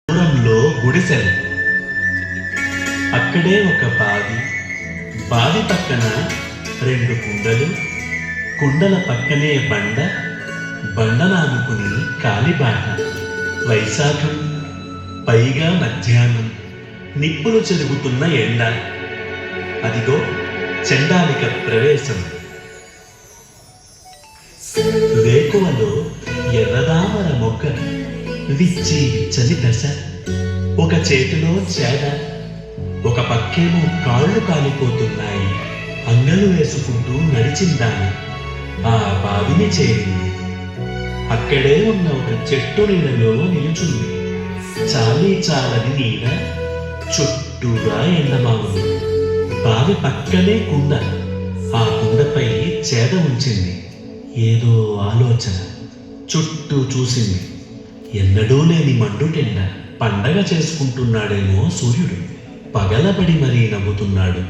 దూరంలో గుడిసెలు. అక్కడే ఒక బావి. బావి పక్కన 2 కుండలు. కుండల పక్కనే బండ. బండనానుకుని కాలిబాట. వైశాఖం, పైగా మధ్యాహ్నం. నిప్పులు చెరుగుతున్న ఎండ. అదిగో చండాలిక ప్రవేశం. వేకువలో ఎర్రదామర మొగ్గ విచ్చి విచ్చని దశ. ఒక చేతిలో చేద, ఒక పక్కేమో కాళ్ళు కాలిపోతున్నాయి. అంగలు వేసుకుంటూ నడిచిందామె ఆ బావిని చేరింది. అక్కడే ఉన్న ఒక చెట్టు నీడలో నిలుచుంది. చాలీ చాలని నీడ, చుట్టూగా ఎండమావులు. బావి పక్కనే కుండ. ఆ కుండపై చేద ఉంచింది. ఏదో ఆలోచన. చుట్టూ చూసింది. ఎన్నడూ లేని మండుటెండ. పండగ చేసుకుంటున్నాడేమో సూర్యుడు. పగలబడి మరీ నవ్వుతున్నాడు.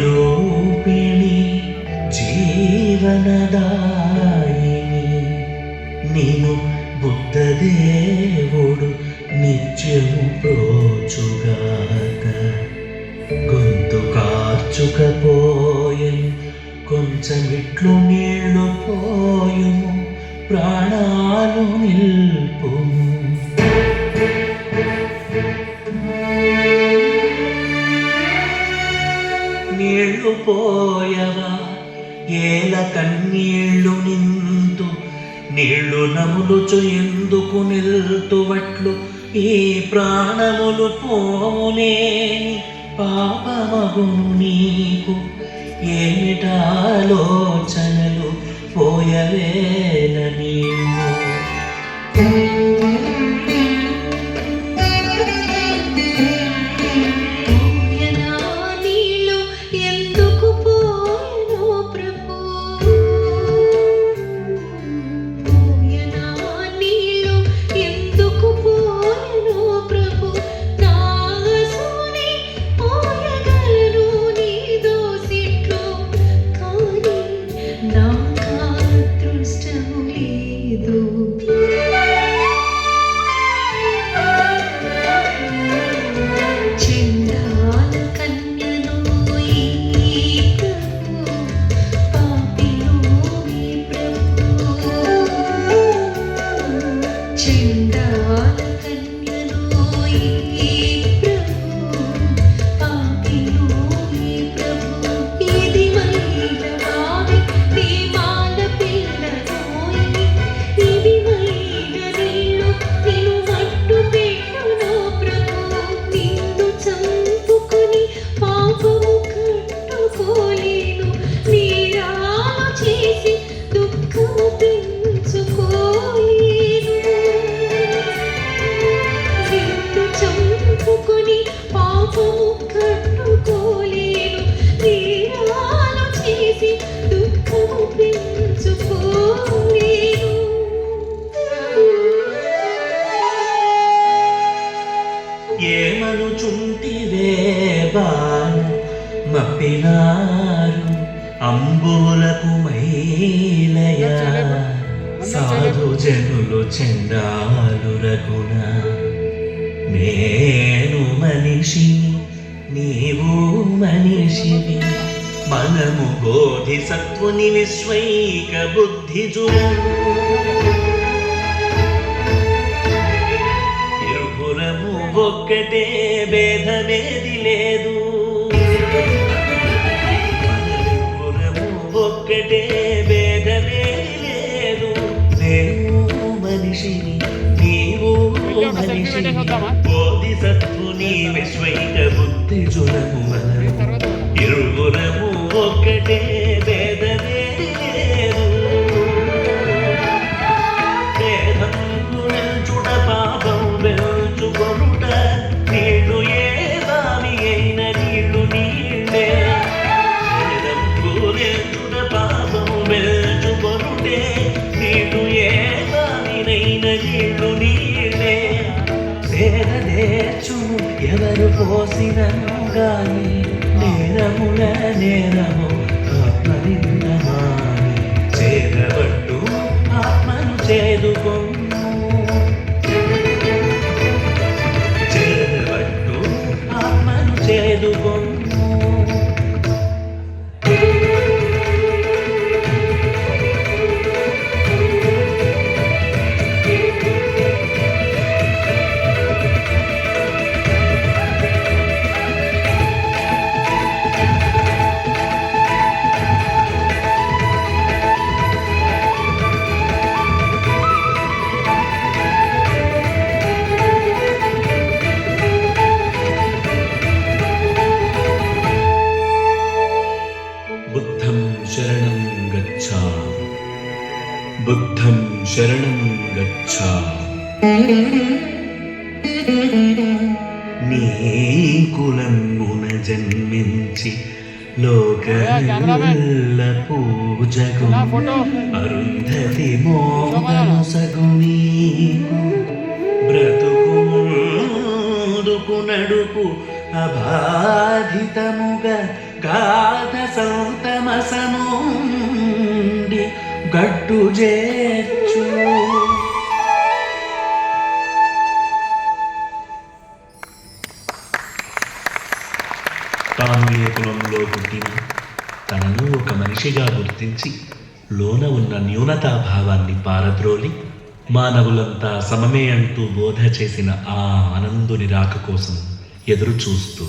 ధర్మరూపిణి జీవనదాయిని నిన్ను బుద్ధదేవుడు నిత్యము ప్రోచుగాక. గొంతు కార్చుకపోయెను, కొంచెమిట్లు నీళ్లు పోయుము, ప్రాణాలు నిల్పుము. నీళ్లు పోయవా ఏల కన్నీళ్లు నింతు, నీళ్లు నములుచు ఎందుకు నిల్తువట్లు, ఈ ప్రాణములు పోనేని పాపమగును నీకు. ఏమిటాలోచనలు వేల నీవు ఏమనుచుంటివే బాను మప్పినారు అంబులకు మైలయ సాధు జనులు చెండాలు రఘున నేను మనిషిని నీవు మనిషివి మనము బోధిసత్వుని విశ్వైక బుద్ధి జులను ఇరువురము ఒక్కటే భేదమేది లేదు మనమిరువురము ఒక్కటే భేదమేది లేదు నేను మనిషిని నీవు మనిషిని బోధిసత్వుని విశ్వైక బుద్ధి జులము మనము ఇరువురము ఒక్కటే భేదమేది లేదు భేదంబు వెల్చుట పాపం వెల్చుకొనుట నీళ్లు ఏ దాని అయిన నీళ్లు నీళ్ళే భేదంబు వెల్చుట పాపం వెల్చుకొనుటే నీళ్లు ఏ దానినైన నీళ్లు నీళ్ళే సేదదేర్చును ఎవరు పోసినను గాని నేరముల నేరము ఆత్మనిందమాని చేరబట్టు ఆత్మను చేదుకొను చేరబట్టు ఆత్మను చేదుకొను బుద్ధం శరణం గచ్ఛామి నీ కులమున జన్మించి లోకముల పూజకు అరుంధతి మోహను సగునీకు బ్రతుకు నడుపు అబాధితముగా గాథ సంతమసముండి గట్టు చేర్చు తాను ఏ కులంలో పుట్టిన తనను ఒక మనిషిగా గుర్తించి లోన ఉన్న న్యూనతాభావాన్ని పారద్రోలి మానవులంతా సమమే అంటూ బోధ చేసిన ఆ ఆనందుని రాక కోసం ఎదురు చూస్తూ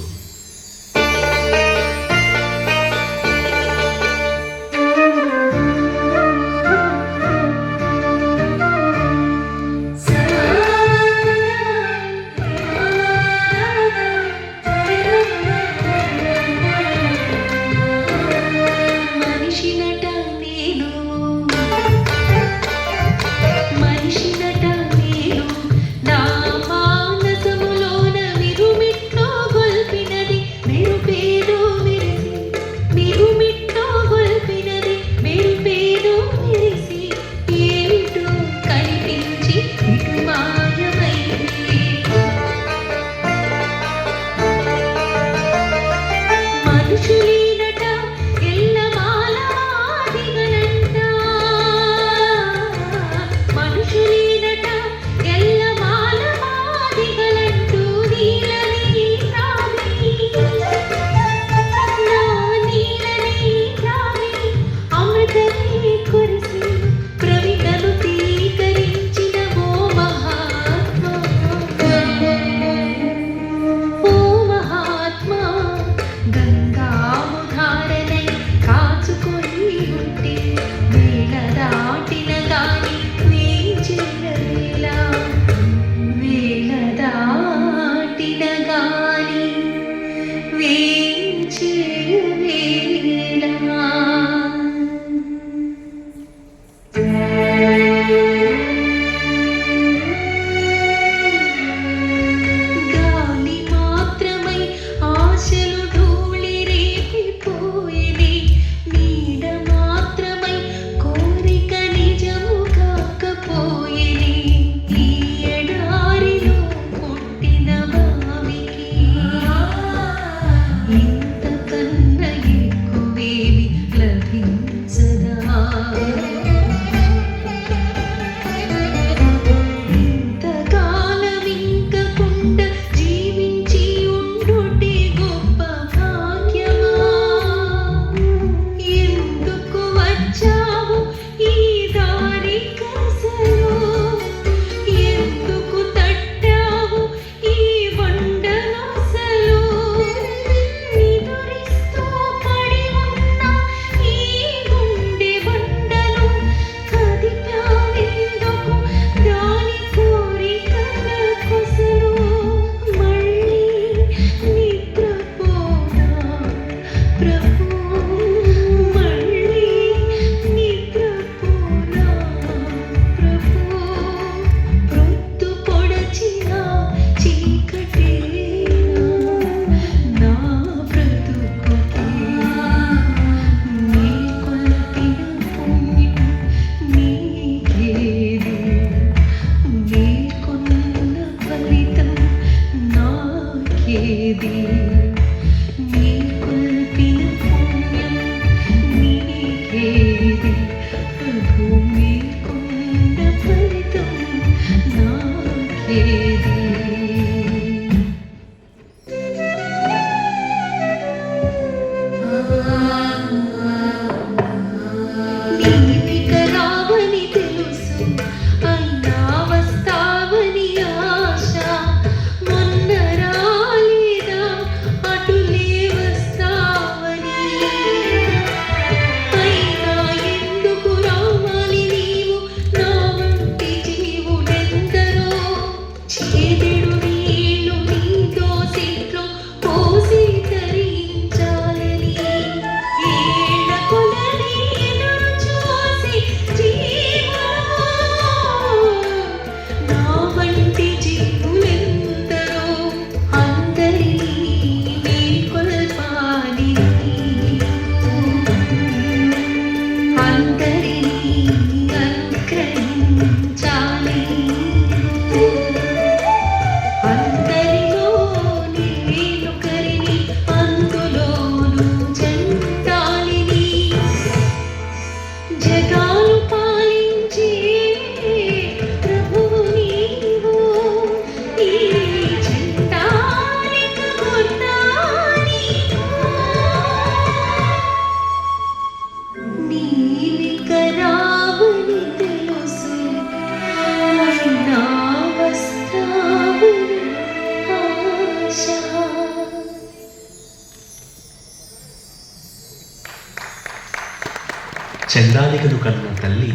చండాలికను కన్న తల్లి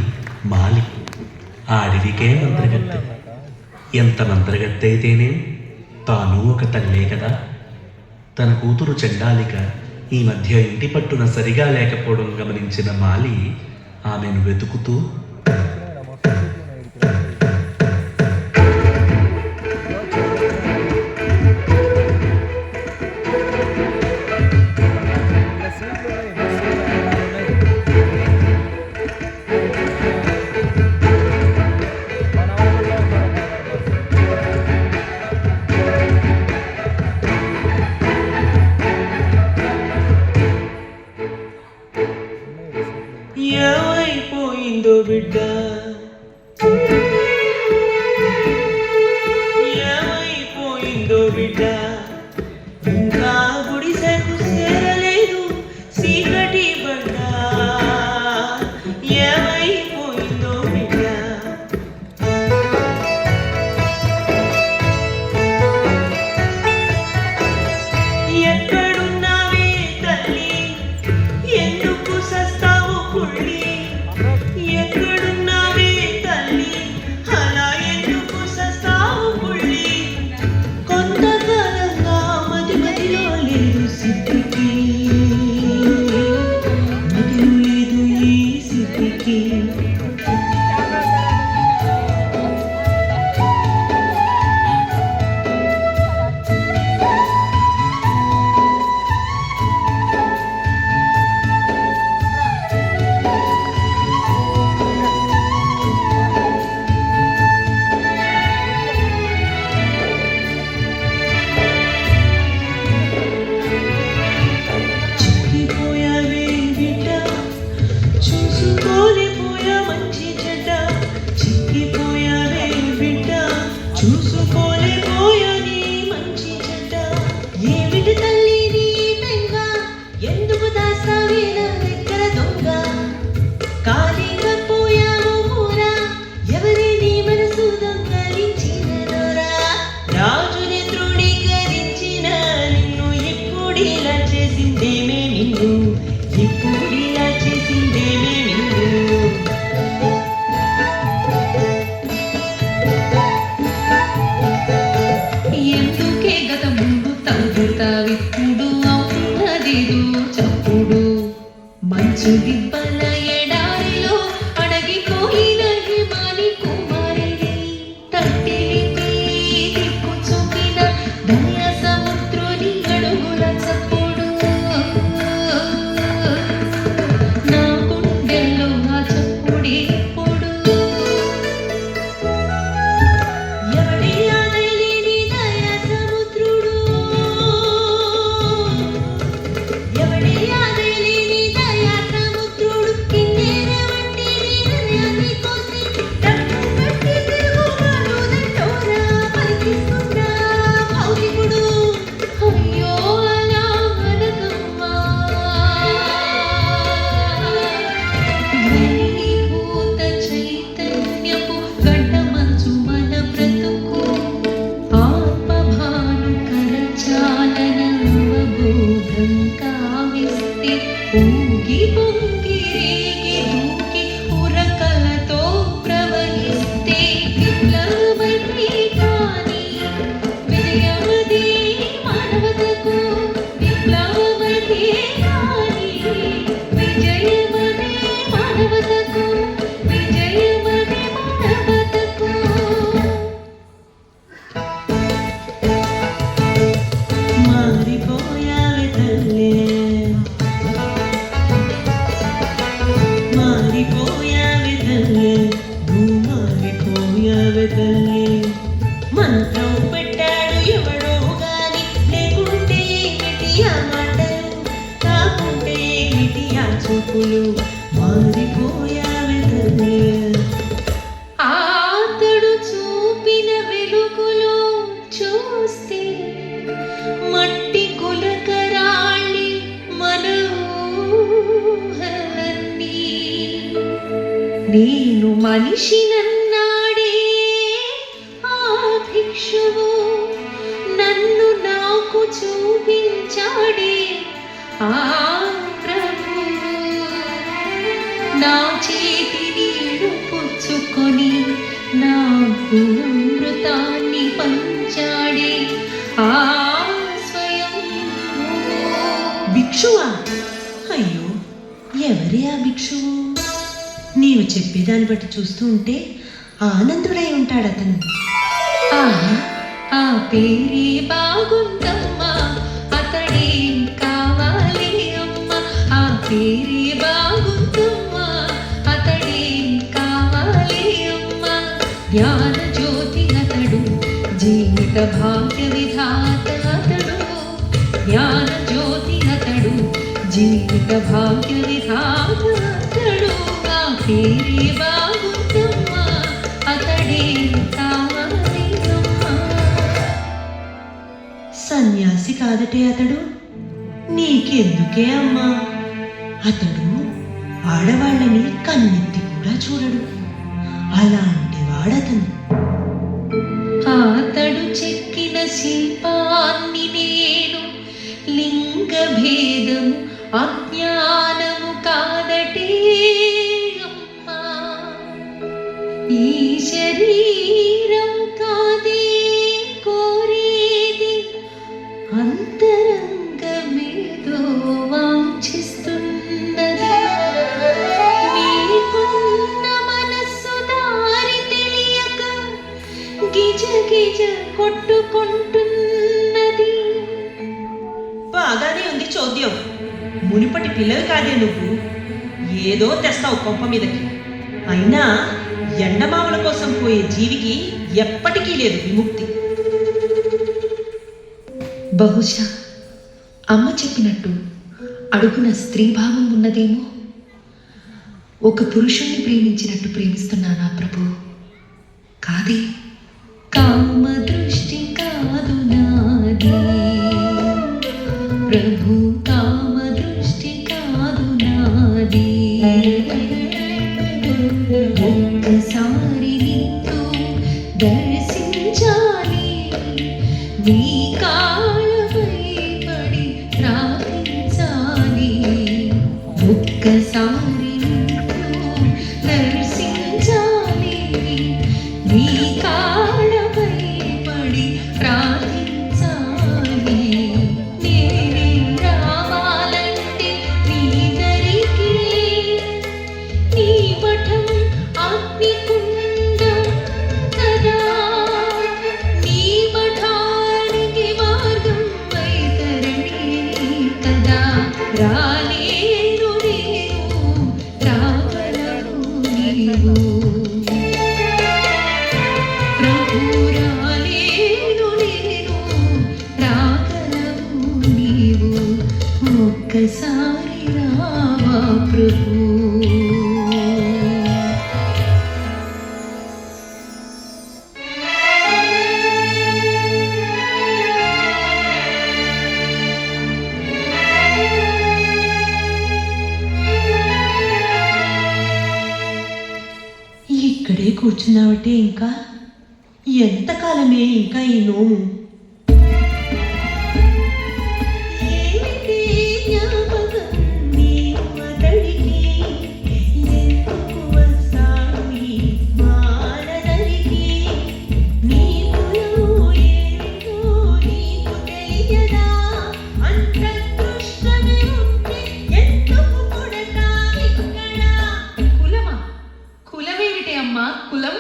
మాలి. ఆ అడవికే మంత్రగత్తె. ఎంత మంత్రగత్తె తాను ఒక తల్లే కదా. తన కూతురు చండాలిక ఈ మధ్య ఇంటి పట్టున సరిగా లేకపోవడం గమనించిన మాలి ఆమెను వెతుకుతూ ఏమైపోయిందో బిడ్డ, ఏమైపోయిందో బిడ్డ, ఇంకా గుడిసెకు చేరలేదు చీకటి బండ. ఏమైపోయిందో బిడ్డ, ఎక్కడున్నావే తల్లి, ఎందుకు సస్తావు పుళ్ళి, ఎక్కడున్నావే తల్లి, అలా ఎందుకు సస్తావు పుళ్ళి. కొంతకాలంగా మదిలో లేదు సిద్ధికి, మదిలో లేదు ఈ సిద్ధికి. చూసుకోలేపోయా మంచి చెడ్డ, చిక్కిపోయావే బిడ్డ, చూసుకోలేపోయా నీ మంచి చెడ్డ. ఏమిటి తల్లి నీ బెంగ, ఎందుకు దాస్తావే నా దగ్గర దొంగ. ఖాళీగా పోయావు మూరా, ఎవరి నీ మనసు దొంగలించిన నోరా. రాజుని తృణీకరించిన నిన్ను ఇప్పుడిలా చేసిందేమే నిన్ను, ఇప్పుడిలా చేసిందేమే నిన్ను. ఎందుకే గత ముందు తగ్గుతావిప్పుడు అవుతున్నదిదు చప్పుడు. మంచు దిబ్బల ఎడారిలో అడగిపోయిన హిమాని కుమారిని, తట్టిలిపి దిక్కు చూపిన దయ సముద్రుని అడుగుల చప్పుడు. నా గుండెల్లో ఆ చప్పుడే పొడు. ఎవడి ఆదలేని దయ సముద్రుడు, ఎవడి ఆదలేని దయ సముద్రుడు. కిన్నెర వంటి నీ హృదయాన్ని కోసి డప్పు కట్టి తిరుగుబాటు దండోరా పలికిస్తున్నా భౌతికుడు. అయ్యో అలా అనకమ్మా, వెలిగిపోత చైతన్యపు గడ్డమంచు మన బ్రతుకు. ఆత్మభాను కరచాలనవబోధం కావిస్తే ఊగి పొంగి రేగి దూకి ఉరకలతో ప్రవహిస్తే విప్లవమే కాని విజయమదే మానవతకు. విప్లవమే కాని విజయమదే మానవతకు, విజయమదే మానవతకు. మారిపోయావే తల్లే, మారిపోయావే తల్లే, నువ్వు మారిపోయావే తల్లే. మంత్రం పెట్టాడు ఎవడో గాని, లేకుంటే ఏమిటి ఆ మాటలు, కాకుంటే ఏమిటి ఆ చూపులు. మారిపోయావే తల్లే. అతడు చూపిన వెలుగులో చూస్తే మట్టి కులకరాళ్ళి మనోహలన్నీ. నేను మనిషినన్నాడే ఆ భిక్షువు, నన్ను నాకు చూపించాడే ఆ ప్రభువు. నా చేతి నీరు పుచ్చుకొని నాకు అమృతాన్ని పంచాడే ఆ స్వయం. భిక్షువా? అయ్యో, ఎవరే ఆ భిక్షువు? నీవు చెప్పేదాన్ని బట్టి చూస్తూ ఉంటే ఆనందుడై ఉంటాడతను. ఆహా, ఆ పేరే బాగుందమ్మా, అతడే కావాలి అమ్మ. ఆ పేరే బాగుందమ్మా, అతడే కావాలి అమ్మ. జ్ఞాన జ్యోతి అతడు, జీవిత భాగ్య విధాత అతడు. జ్ఞాన జ్యోతి అతడు, జీవిత భాగ్య విధాత అతడు. ఆ పేరే బాగుందమ్మా, అతడే కావాలి అమ్మా. సన్యాసి కాదటే అతడు? నీకెందుకే అమ్మా? అతడు ఆడవాళ్ళని కన్నెత్తి కూడా చూడడు. అలాంటి వాడతను. అతడు చెక్కిన శిల్పాన్ని నేను లింగ భేదము అజ్ఞానము కాదటే అమ్మా. ఈ శరీరం కాదే కోరేది, అంతరంగమేదో వాంఛిస్తున్నది. మీకున్న మనస్సు దారి తెలియక గిజ గిజ కొట్టుకుంటున్నది. బాగానే ఉంది చోద్యం. మునిపటి పిల్లవి కాదే నువ్వు. ఏదో తెస్తావు కొంప మీదకి. అయినా ఎండమావుల కోసం పోయే జీవికి ఎప్పటికీ లేదు విముక్తి. బహుశా అమ్మ చెప్పినట్టు అడుగున స్త్రీభావం ఉన్నదేమో. ఒక పురుషుణ్ణి ప్రేమించినట్టు ప్రేమిస్తున్నానా ప్రభు? కాదే, కామ దృష్టి కాదు నాది ప్రభు, కామ దృష్టి కాదు నాది. ఒక్కసారి నిన్ను దర్శించాలి, నీ కాళ్ళపై పడి ప్రార్థించాలి. ఒక్కసారి నిన్ను దర్శించాలి, నీ కాళ్ళపై పడి ప్రార్థించాలి. నేనే రావాలంటే నీ దరికి, నీ మఠం అగ్నికుండం కదా. నీ మఠానికి మార్గం వైతరణి కదా. రాలేను నేను, రాగలను నీవు ప్రభు. రాలేను నేను, రాగలను నీవు. ఒక్కసారి రావా ప్రభు. ఇక్కడే కూర్చున్నావటే ఇంకా? ఎంతకాలమే ఇంకా ఈ నోము? ఏమిటి జ్ఞాపకం నీవు అతడికి, ఎందుకు వస్తాడు ఈ మానదరికి? నీ కులము ఏమిటో నీకు తెలియదా? అంతర్దృష్టమే ఉంటే ఎందుకు పుడతావిక్కడ? కులమా? కులమేమిటి అమ్మా కులం?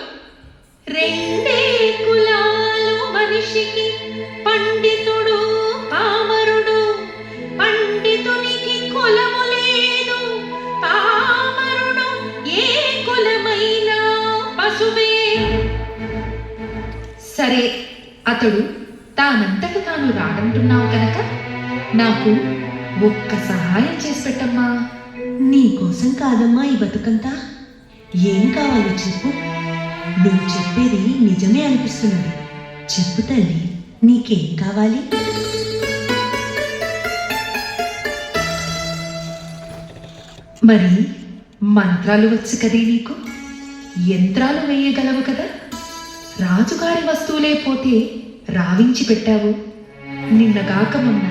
రెండే కులాలు మనిషికి, పండితుడు పామరుడు. పండితునికి కులము లేదు, పామరుడు ఏ కులమైనా పశువే. సరే, అతడు తానంతట తాను రాడంటున్నావు కనుక నాకు ఒక్క సహాయం చేసి పెట్టమ్మా. నీకోసం కాదమ్మా ఈ బతుకంతా. ఏం కావాలో చెప్పు. నువ్వు చెప్పేది నిజమే అనిపిస్తున్నది. చెప్పు తల్లి, నీకేం కావాలి? మరి మంత్రాలు వచ్చు కదే నీకు? యంత్రాలు వేయగలవు కదా? రాజుగారి వస్తువులే పోతే రావించి పెట్టావు. నిన్నగాక మొన్న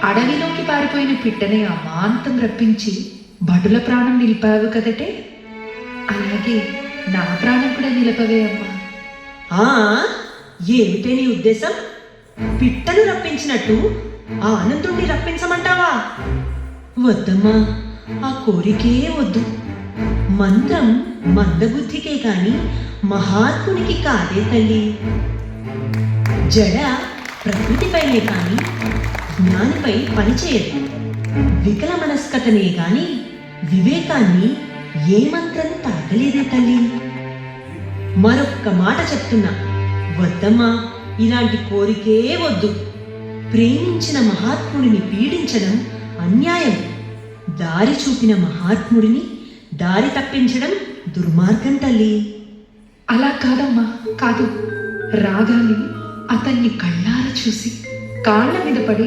అడవిలోకి పారిపోయిన పిట్టనే అమాంతం రప్పించి భటుల ప్రాణం నిలిపావు కదటే. అలాగే నా ప్రాణం కూడా నిలపవే అమ్మా. ఆ ఏమిటే నీ ఉద్దేశం? పిట్టను రప్పించినట్టు ఆ అనంతుణ్ణి రప్పించమంటావా? వద్దమ్మా, ఆ కోరికే వద్దు. మంత్రం మందబుద్ధికే కాని మహాత్మునికి కాదే తల్లి. జడ ప్రకృతిపైనే కాని జ్ఞానిపై పనిచేయదు. వికల మనస్కతనే కాని వివేకాన్ని ఏ మంత్రం తాకలేదే తల్లి. మరొక్క మాట చెప్తున్నా, వద్దమ్మా, ఇలాంటి కోరికే వద్దు. ప్రేమించిన మహాత్ముడిని పీడించడం అన్యాయం. దారి చూపిన మహాత్ముడిని దారి తప్పించడం దుర్మార్గం తల్లి. అలా కాదమ్మా, కాదు. రాగాన్ని అతన్ని కళ్ళారా చూసి కాళ్ళ మీద పడి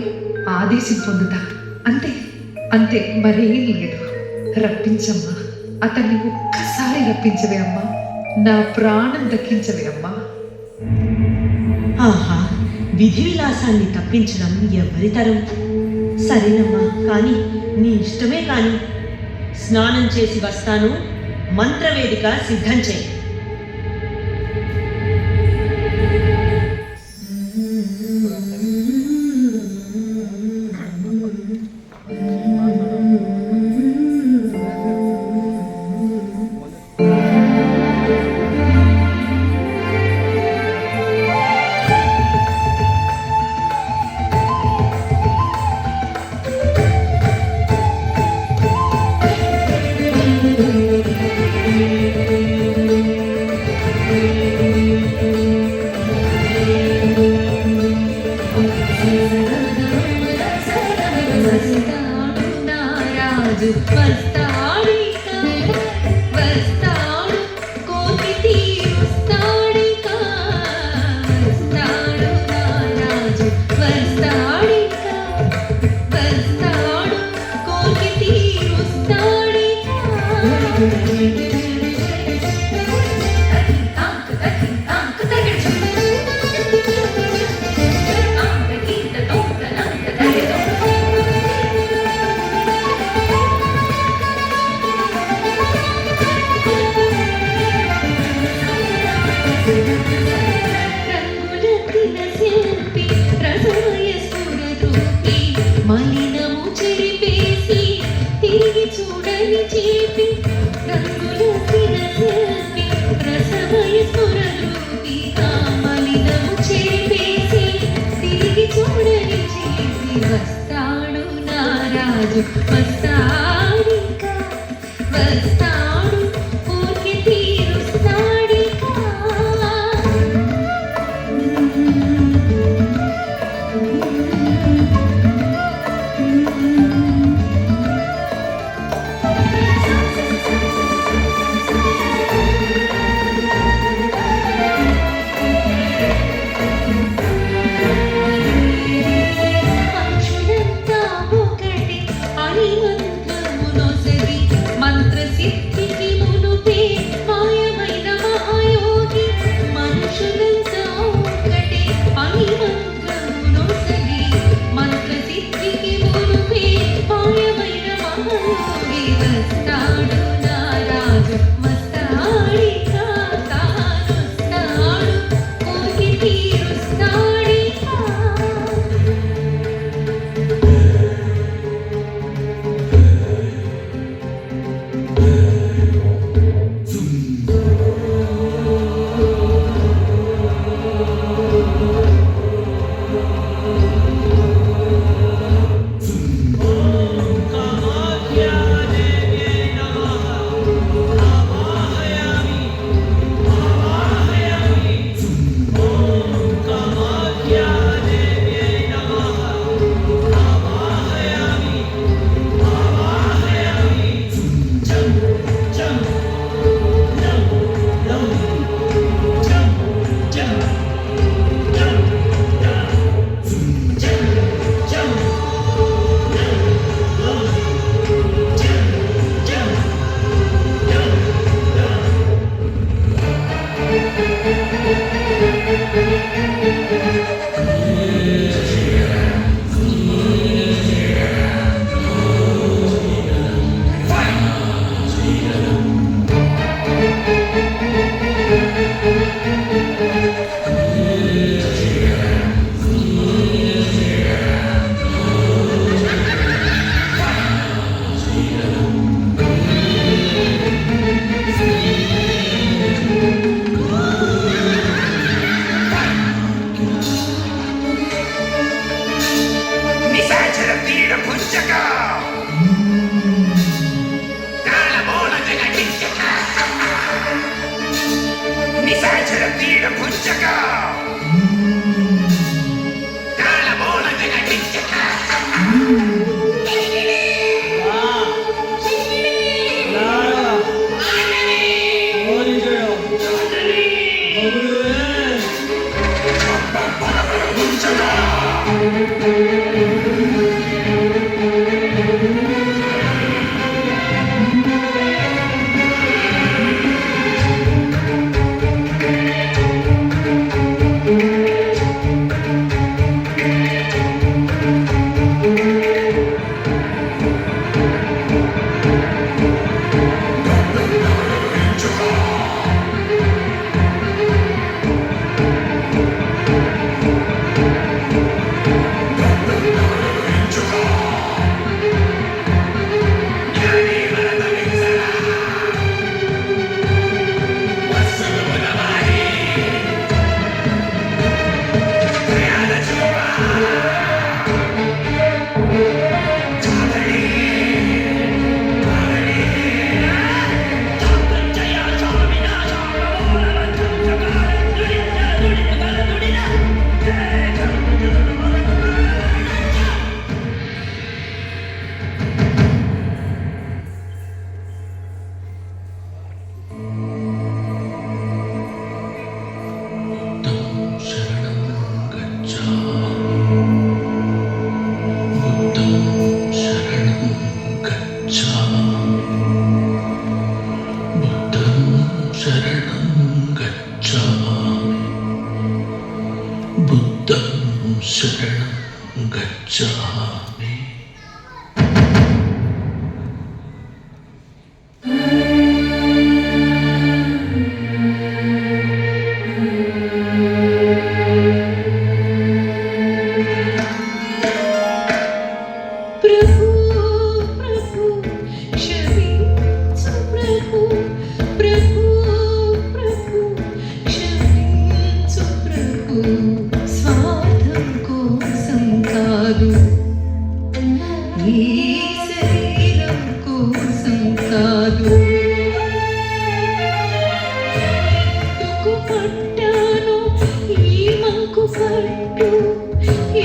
ఆదేశం పొందుతా. అంతే అంతే, మరేం లేదు. రప్పించమ్మా, అతన్ని ఒక్కసారి రప్పించవే అమ్మా. నా ప్రాణం దక్కించవే అమ్మా. ఆహా, విధి విలాసాన్ని తప్పించడం ఎవరి తరం? సరేనమ్మా, కానీ నీ ఇష్టమే కాని. స్నానం చేసి వస్తాను. మంత్రవేదిక సిద్ధం చేయి. రాజు వస్తాడిక, వస్తాడు కోటి తీరుస్తాడిక. వస్తాడు నా రాజు వస్తాడిక, వస్తాడు కోటి తీరుస్తాడిక. మలినము చెరిపేసి తిరిగి చూడని చేపి, రంగులసిన శిల్పి రసమయ స్ఫురూపి. మలినము చెరిపేసి తిరిగి చూడని చేపి, వస్తాడు నా రాజు వస్తాడిక, వస్తాడు ఊరికి తీరుస్తాడిక. మనుషులంతా ఒకటి అని శరణం గచ్ఛామి. ప్రభు ప్రభు క్షమించు ప్రభు ప్రభు ప్రభు క్షమించు ప్రభు స్వార్థం కోసం కాదు ఈ శరీరం కోసం కాదు ఎందుకు పట్టాను ఈ మంకు పట్టు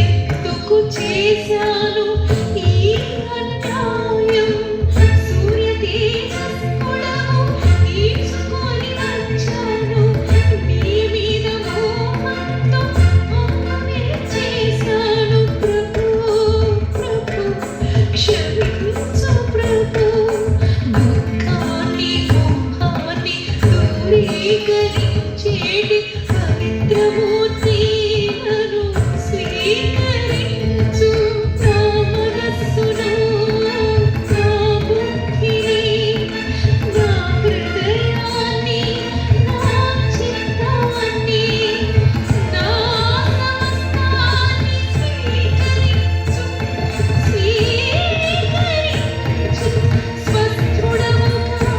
ఎందుకు చేశాను ఈ అన్యాయం సూర్య తేజస్కుడము ఈడ్చుకొని వచ్చాను నీ మీద మోహంతో పాపమే చేశాను ప్రభు ప్రభు క్షమించు ప్రభు దుఃఖాన్ని మోహాన్ని దూరీకరించేటి పవిత్రమూర్తి నన్ను స్వీకరించు నా మనస్సును నా బుద్ధిని నా హృదయాన్ని నా చిత్తాన్ని నా సమస్తాన్ని స్వీకరించు స్వస్థుడముగా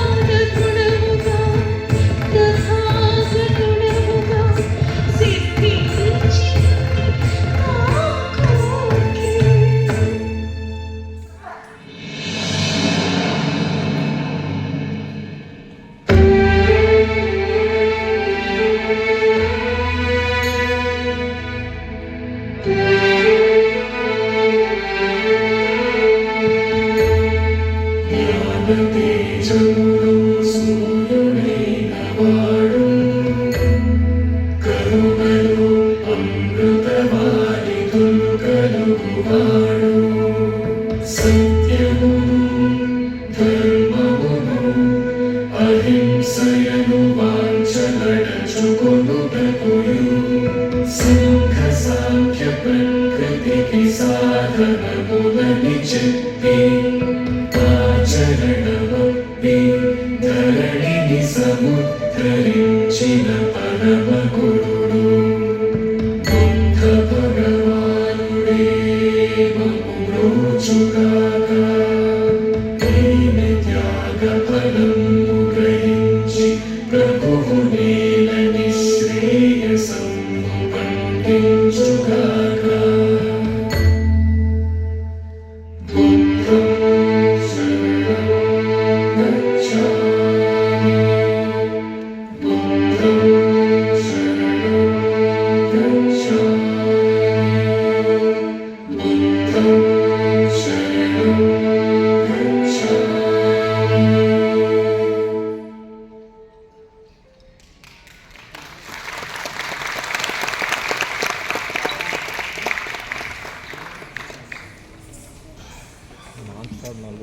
యథార్థుడముగా తథాగతుడముగా సిద్ధించి కాకోకి అహింసయను వాంఛనడచుకొనుటకుయు సంఘ సాంఖ్య ప్రకృతికి సాధనములని చెప్పి ఆచరణమప్పి ధరణిని సముద్ధరించిన పరమ గురుడు బుద్ధ భగవానుడే మము బ్రోచుగాక త్యాగ ఫలము